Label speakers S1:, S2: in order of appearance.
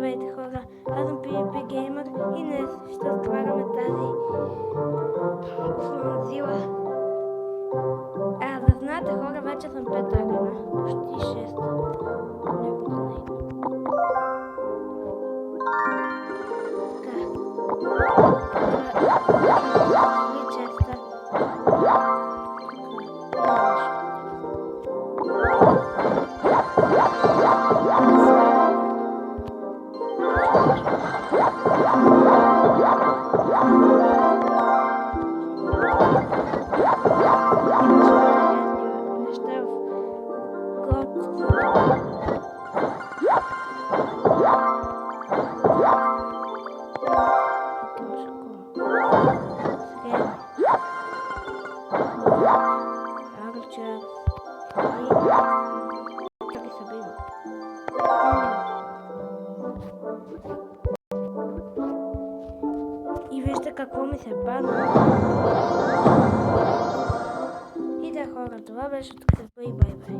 S1: Здравейте хора, аз съм PvP Gamer и днес ще разговаряме тази сила. Да знаете хора, вече съм 5 арена, почти 6. И вижте какво ми се падна. И да хора, това беше от Кръпа и бай-бай.